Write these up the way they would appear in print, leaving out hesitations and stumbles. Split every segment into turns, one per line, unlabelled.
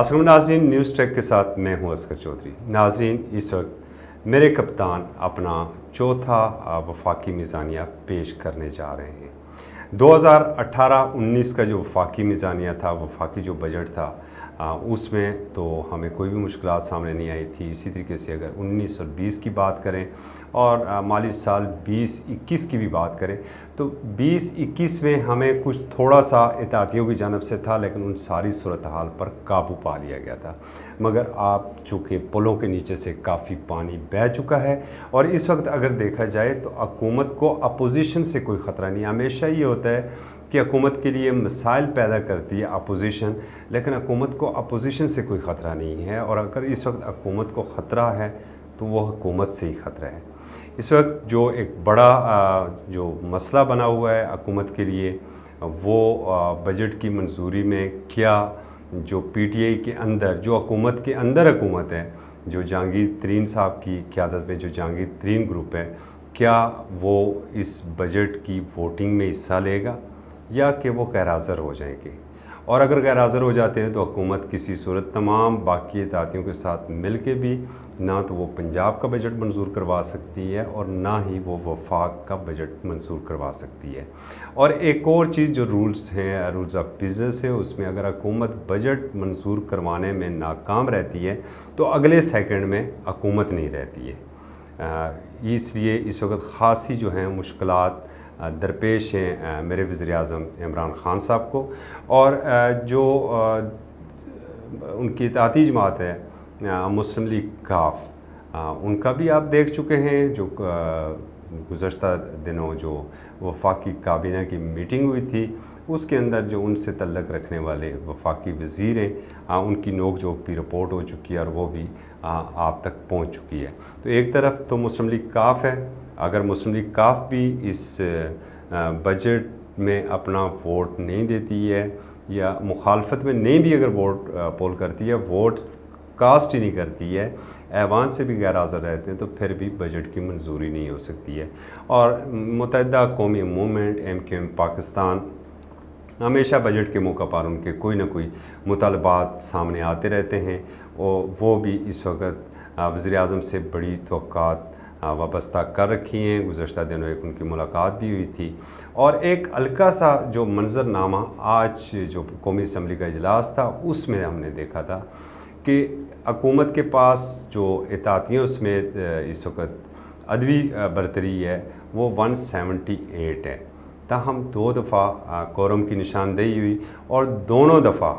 अस्सलाम नाज़रीन, news track के साथ मैं हूं असगर चौधरी। नाज़रीन, इस वक्त मेरे कप्तान अपना चौथा वफाकी मीज़ानिया पेश करने जा रहे हैं। 2018-19 का जो वफाकी मीज़ानिया था, वफाकी जो बजट था, उसमें तो हमें कोई भी मुश्किलात सामने नहीं आई थी। इसी तरीके से अगर 19 और 20 की बात करें और माली साल 20-21 की भी बात करें तो 20-21 में हमें कुछ थोड़ा सा इतातियों की जानब से था, लेकिन उन सारी सूरत हाल पर काबू पा लिया गया था। मगर आप चूँकि पुलों के नीचे से काफ़ी पानी बह चुका है और इस वक्त अगर देखा जाए तो हुकूमत को अपोजिशन से कोई ख़तरा नहीं। हमेशा ये होता है कि हुकूमत के लिए मसाइल पैदा करती है अपोजिशन, लेकिन हुकूमत को अपोजिशन से कोई ख़तरा नहीं है। और अगर इस वक्त हुकूमत को ख़तरा है तो वह हुकूमत से ही ख़तरा है। इस वक्त जो एक बड़ा जो मसला बना हुआ है हुकूमत के लिए, वो बजट की मंजूरी में क्या जो पीटीआई के अंदर, जो हुकूमत के अंदर हुकूमत है, जो जहांगीर तरीन साहब की क़यादत में जो जहांगीर तरीन ग्रुप है, क्या वो इस बजट की वोटिंग में हिस्सा लेगा या कि वो गैर हाज़िर हो जाएंगे। और अगर गैर हाज़िर हो जाते हैं तो हुकूमत किसी सूरत तमाम बाकी इतातियों के साथ मिल के भी ना तो वो पंजाब का बजट मंजूर करवा सकती है और ना ही वो वफाक का बजट मंजूर करवा सकती है। और एक और चीज़ जो रूल्स हैं, रूल्स ऑफ बिज़नेस है, उसमें अगर हुकूमत बजट मंजूर करवाने में नाकाम रहती है तो अगले सेकंड में हुकूमत नहीं रहती है। इसलिए इस वक्त ख़ासी जो हैं मुश्किलात दरपेश हैं मेरे वज़ीर-ए-आज़म इमरान ख़ान साहब को। और जो उनकी इत्तेहादी जमात है मुस्लिम लीग काफ, उनका भी आप देख चुके हैं। जो गुज़श्ता दिनों जो वफाकी काबीना की मीटिंग हुई थी, उसके अंदर जो उनसे तल्लक़ रखने वाले वफाकी वज़ीर हैं, उनकी नोक झोंक भी रिपोर्ट हो चुकी है और वो भी आप तक पहुंच चुकी है। तो एक तरफ तो मुस्लिम लीग काफ है, अगर मुस्लिम लीग काफ भी इस बजट में अपना वोट नहीं देती है या मुखालफत में नहीं भी अगर वोट पोल करती है, वोट कास्ट ही नहीं करती है, ऐवान से भी गैर हाज़िर रहते हैं, तो फिर भी बजट की मंजूरी नहीं हो सकती है। और मुत्तहिदा कौमी मूवमेंट MQM पाकिस्तान हमेशा बजट के मौका पर उनके कोई ना कोई मुतालबात सामने आते रहते हैं और वो भी इस वक्त वज़ीर-ए-आज़म से बड़ी तवक्कात वाबस्ता कर रखी हैं। गुज़श्ता दिनों एक उनकी मुलाकात भी हुई थी और एक हल्का सा जो मंज़रनामा आज जो कौमी असम्बली का इजलास था उसमें हमने देखा था कि हुकूमत के पास जो इतातियों समेत इस वक्त अदवी बरतरी है वो 178 है। ताहम 2 दफ़ा कोरम की निशानदेही हुई और दोनों दफ़ा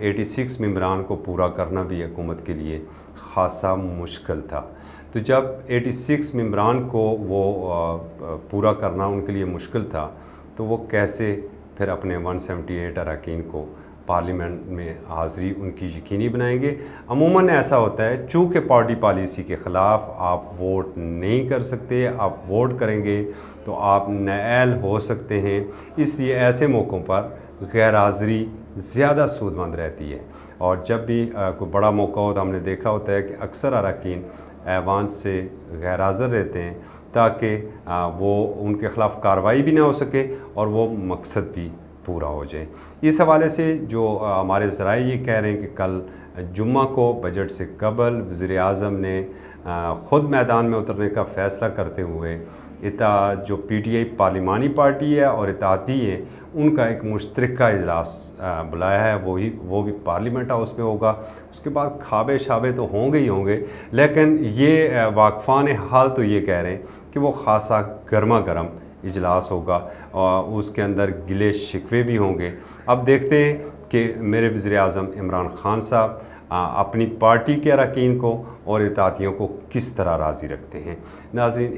86 मेंबरान को पूरा करना भी हुकूमत के लिए ख़ासा मुश्किल था। तो जब 86 मेंबरान को वो पूरा करना उनके लिए मुश्किल था, तो वो कैसे फिर अपने 178 अरकान को पार्लियामेंट में हाज़िरी उनकी यकीनी बनाएंगे। अमूमन ऐसा होता है, चूँकि पार्टी पॉलिसी के ख़िलाफ़ आप वोट नहीं कर सकते, आप वोट करेंगे तो आप नाअहल हो सकते हैं। इसलिए ऐसे मौक़ों पर गैर हाज़िरी ज़्यादा सूदमंद रहती है। और जब भी कोई बड़ा मौका हो तो हमने देखा होता है कि अक्सर अरकान ऐवान से गैर हाज़िर रहते हैं ताकि वो उनके ख़िलाफ़ कार्रवाई भी ना हो सके और वो मकसद भी पूरा हो जाए। इस हवाले से जो हमारे ज़राए ये कह रहे हैं कि कल जुम्मा को बजट से कबल वज़ीर-ए-आज़म ने ख़ुद मैदान में उतरने का फ़ैसला करते हुए जो पीटीआई पार्लिमानी पार्टी है और इत्तेहादी है, उनका एक मुश्तरका इजलास बुलाया है। वो भी पार्लियामेंट हाउस में होगा। उसके बाद खाबे शाबे तो होंगे ही होंगे, लेकिन ये वाक़फ़ान हाल तो ये कह रहे हैं कि वो ख़ासा गर्मा गर्म इजलास होगा और उसके अंदर गिले शिकवे भी होंगे। अब देखते हैं कि मेरे वज़ीर-ए-आज़म इमरान ख़ान साहब अपनी पार्टी के अरकान को और इत्तेहादियों को किस तरह राज़ी रखते हैं। नाज़रीन,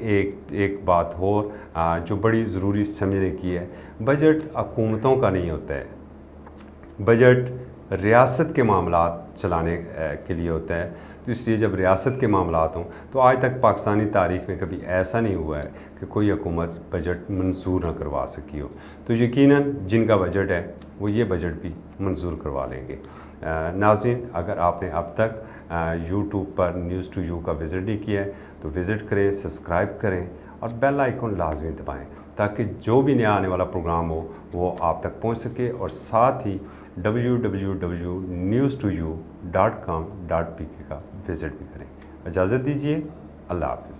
एक बात और जो बड़ी ज़रूरी समझने की है, बजट हुकूमतों का नहीं होता है, बजट रियासत के मामलात चलाने के लिए होता है। तो इसलिए जब रियासत के मामलात हों तो आज तक पाकिस्तानी तारीख़ में कभी ऐसा नहीं हुआ है कि कोई हुकूमत बजट मंजूर ना करवा सकी हो। तो यकीनन जिनका बजट है वो ये बजट भी मंजूर करवा लेंगे। नाज़रीन, अगर आपने अब तक YouTube पर न्यूज़ टू यू का विज़िट नहीं किया है तो विज़िट करें, सब्सक्राइब करें और बेल आइकन लाजमी दबाएं تاکہ جو بھی نیا آنے والا پروگرام ہو وہ آپ تک پہنچ سکے، اور ساتھ ہی www.news2u.com.pk کا وزٹ بھی کریں۔ اجازت دیجیے، اللہ حافظ۔